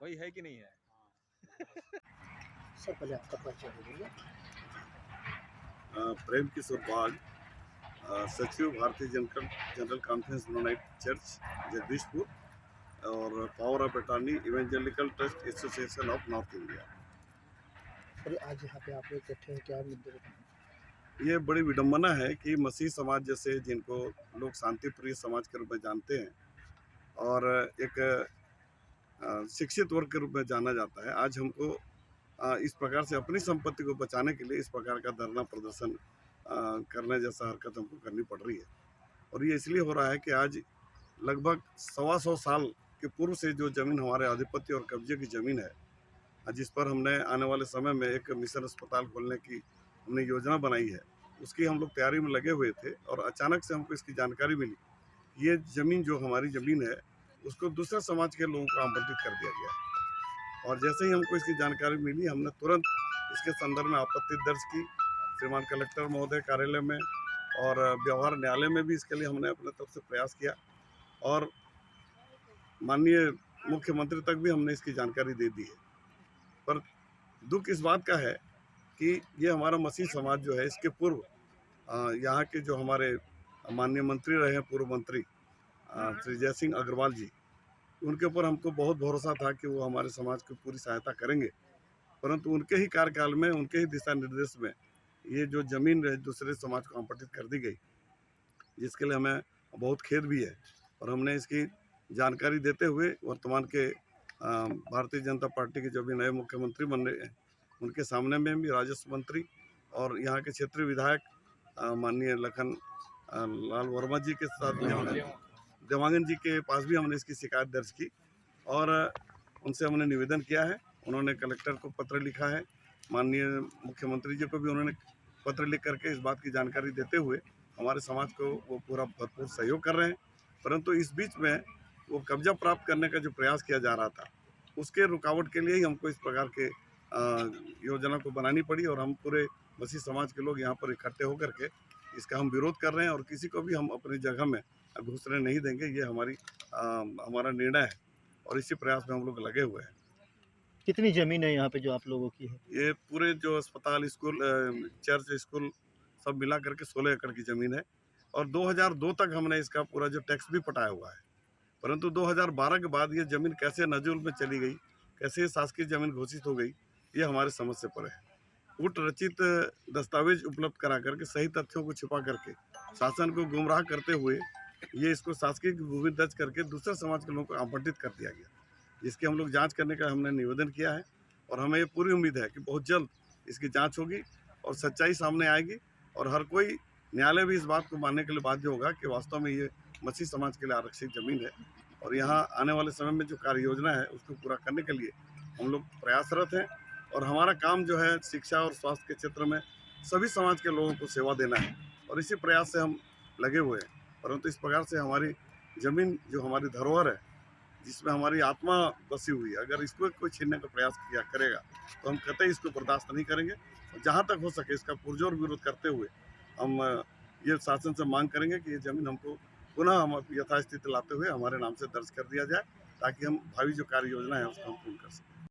वही है कि नहीं है? सर पहले आपका परिचय दे दीजिए। प्रेम किशोर बाग, सचिव Bharatiya general conference Mennonite church Jagdishpur और power of attorney evangelical trust association of north India. Sir आज यहाँ पे आप लोग इकट्ठे हैं, क्या मुद्दे पे? ये बड़ी विडम्बना है कि मसीह समाज जैसे जिनको लोग शांति प्रिय समाज के रूप में जानते हैं और एक शिक्षित वर्ग के रूप में जाना जाता है, आज हमको इस प्रकार से अपनी संपत्ति को बचाने के लिए इस प्रकार का धरना प्रदर्शन करने जैसा हरकत हमको करनी पड़ रही है। और ये इसलिए हो रहा है कि आज लगभग 125 साल के पूर्व से जो जमीन हमारे आधिपत्य और कब्जे की जमीन है, जिस पर हमने आने वाले समय में एक मिशन अस्पताल खोलने की हमने योजना बनाई है, उसकी हम लोग तैयारी में लगे हुए थे और अचानक से हमको इसकी जानकारी मिली। ये ज़मीन जो हमारी ज़मीन है उसको दूसरे समाज के लोगों को आवंटित कर दिया गया और जैसे ही हमको इसकी जानकारी मिली हमने तुरंत इसके संदर्भ में आपत्ति दर्ज की श्रीमान कलेक्टर महोदय कार्यालय में और व्यवहार न्यायालय में भी इसके लिए हमने अपने तरफ से प्रयास किया और माननीय मुख्यमंत्री तक भी हमने इसकी जानकारी दे दी है। पर दुख इस बात का है कि ये हमारा मसीह समाज जो है इसके पूर्व यहाँ के जो हमारे माननीय मंत्री रहे हैं, पूर्व मंत्री श्री जय सिंह अग्रवाल जी, उनके ऊपर हमको बहुत भरोसा था कि वो हमारे समाज की पूरी सहायता करेंगे, परंतु उनके ही कार्यकाल में उनके ही दिशा निर्देश में ये जो ज़मीन दूसरे समाज को आवंटित कर दी गई, जिसके लिए हमें बहुत खेद भी है। और हमने इसकी जानकारी देते हुए वर्तमान के भारतीय जनता पार्टी के जो भी नए मुख्यमंत्री बन रहे हैं उनके सामने में भी राजस्व मंत्री और यहाँ के क्षेत्रीय विधायक माननीय लखन लाल वर्मा जी के साथ में हमने देवांगन जी के पास भी हमने इसकी शिकायत दर्ज की और उनसे हमने निवेदन किया है। उन्होंने कलेक्टर को पत्र लिखा है, माननीय मुख्यमंत्री जी को भी उन्होंने पत्र लिख करके इस बात की जानकारी देते हुए हमारे समाज को वो पूरा भरपूर सहयोग कर रहे हैं। परंतु इस बीच में वो कब्जा प्राप्त करने का जो प्रयास किया जा रहा था उसके रुकावट के लिए ही हमको इस प्रकार के योजना को बनानी पड़ी और हम पूरे मसीह समाज के लोग यहाँ पर इकट्ठे होकर के इसका हम विरोध कर रहे हैं और किसी को भी हम अपनी जगह में घुसने नहीं देंगे। ये हमारा निर्णय है और इसी प्रयास में हम लोग लगे हुए हैं। कितनी ज़मीन है यहाँ पे जो आप लोगों की है? ये पूरे जो अस्पताल, स्कूल, चर्च, स्कूल सब मिला करके 16 एकड़ की ज़मीन है और 2002 तक हमने इसका पूरा जो टैक्स भी पटाया हुआ है, परंतु 2012 के बाद ये ज़मीन कैसे नजूल में चली गई, कैसे शासकीय ज़मीन घोषित हो गई, ये हमारे समझ से परे है। कूट रचित दस्तावेज उपलब्ध करा करके सही तथ्यों को छिपा करके शासन को गुमराह करते हुए ये इसको शासकीय भूमि दर्ज करके दूसरे समाज के लोगों को आवंटित कर दिया गया, जिसकी हम लोग जांच करने का हमने निवेदन किया है और हमें ये पूरी उम्मीद है कि बहुत जल्द इसकी जांच होगी और सच्चाई सामने आएगी और हर कोई न्यायालय भी इस बात को मानने के लिए बाध्य होगा कि वास्तव में ये मसीह समाज के लिए आरक्षित ज़मीन है और यहाँ आने वाले समय में जो कार्य योजना है उसको पूरा करने के लिए हम लोग प्रयासरत हैं और हमारा काम जो है शिक्षा और स्वास्थ्य के क्षेत्र में सभी समाज के लोगों को सेवा देना है और इसी प्रयास से हम लगे हुए हैं। परंतु इस प्रकार से हमारी ज़मीन जो हमारी धरोहर है, जिसमें हमारी आत्मा बसी हुई है, अगर इसको कोई छीनने का प्रयास किया करेगा तो हम कतई इसको बर्दाश्त नहीं करेंगे और जहाँ तक हो सके इसका पुरजोर विरोध करते हुए हम ये शासन से मांग करेंगे कि ये ज़मीन हमको पुनः हम यथास्थिति लाते हुए हमारे नाम से दर्ज कर दिया जाए ताकि हम भावी जो कार्य योजना है उसको हम पूर्ण कर सकें।